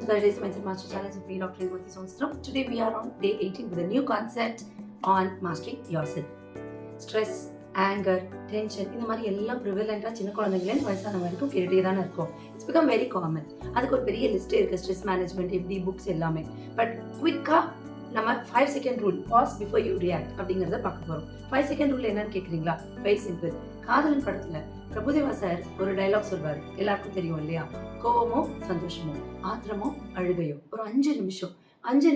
to the Today's Mindset Master Challenge with me, Dr. Revathi Sonstram. Today we are on day 18 with a new concept on mastering yourself. Stress, anger, tension இந்த மாதிரி எல்லாம் ப்ரிவலண்டாக சின்ன குழந்தைங்களேருந்து வயசானவங்க வரைக்கும் கேட்டுகிட்டே தானே இருக்கும். It's become very common. அதுக்கு ஒரு பெரிய லிஸ்ட்டே இருக்குது, ஸ்ட்ரெஸ் மேனேஜ்மெண்ட் எப்படி புக்ஸ் எல்லாமே. பட் குவிக்காக நம்ம 5 second rule, pause before you react அப்படிங்கிறத பார்க்க போகிறோம். 5 செகண்ட் ரூல் என்னன்னு கேட்குறீங்களா? Very simple. காதலன் படத்தில் பிரபுதேவா சார் ஒரு டைலாக் சொல்வார், எல்லாருக்கும் தெரியும் இல்லையா? கோவமோ சந்தோஷமோ, ஆத்திரமோ அழுகையோ, ஒரு 5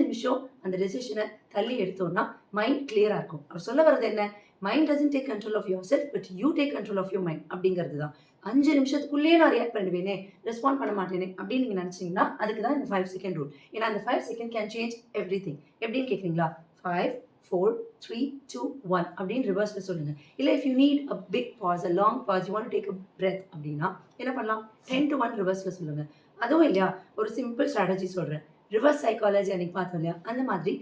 நிமிஷம் அந்த டெசிஷனை தள்ளி எடுத்தோம்னா மைண்ட் கிளியராக இருக்கும். அவர் சொல்ல வர்றது என்ன? Mind doesn't take control of your self, but you take control of your mind அப்படிங்கிறது தான். 5 நிமிஷத்துக்குள்ளேயே நான் ரியாக்ட் பண்ணுவேனே, ரெஸ்பாண்ட் பண்ண மாட்டேனே அப்படின்னு நீங்கள் நினச்சிங்கன்னா அதுக்கு தான் இந்த 5 செகண்ட் ரூல். ஏன்னா அந்த 5 second can change every thing. எப்படின்னு கேட்குறீங்களா? 5, 4, 3, 2, 1 அப்படின்னு ரிவர்ஸில் சொல்லுங்கள். இல்லை if you need a big pause, a long pause, you want take a breath அப்படின்னா என்ன பண்ணலாம்? 10 to 1 ரிவர்ஸில் சொல்லுங்கள். அதுவும் இல்லையா, ஒரு சிம்பிள் ஸ்ட்ராட்டஜி சொல்கிறேன். ரிவர்ஸ் சைக்காலஜி அன்றைக்கி பார்த்தோம் இல்லையா, அந்த மாதிரி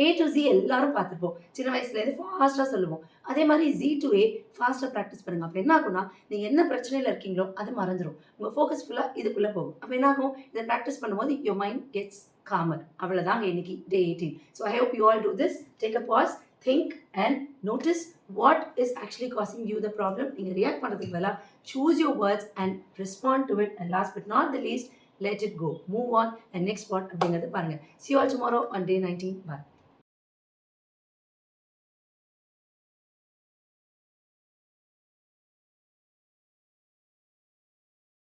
A to Z எல்லாரும் பார்த்துருப்போம். சின்ன வயசுலேருந்து ஃபாஸ்ட்டாக சொல்லுவோம். அதே மாதிரி Z to A ஃபாஸ்ட்டாக ப்ராக்டிஸ் பண்ணுங்கள். அப்போ என்ன ஆகும்னா, நீங்கள் என்ன பிரச்சனையில் இருக்கீங்களோ அது மறந்துடும். உங்கள் ஃபோக்கஸ் ஃபுல்லாக இதுக்குள்ளே போகும். அப்போ என்ன ஆகும்? இதை ப்ராக்டிஸ் பண்ணும்போது யோர் மைண்ட் கெட்ஸ் காமர். அவ்வளோதாங்க இன்னைக்கு day 18. So I hope you all do this. Take a pause, think and notice what is actually causing you the problem. நீங்கள் ரியாக்ட் பண்ணுறதுக்கு பதிலாக choose your words and respond to it, and last but not the least, let it go, move on and next what அப்படிங்கிறது பாருங்கள். See you all tomorrow on day 19. Bye.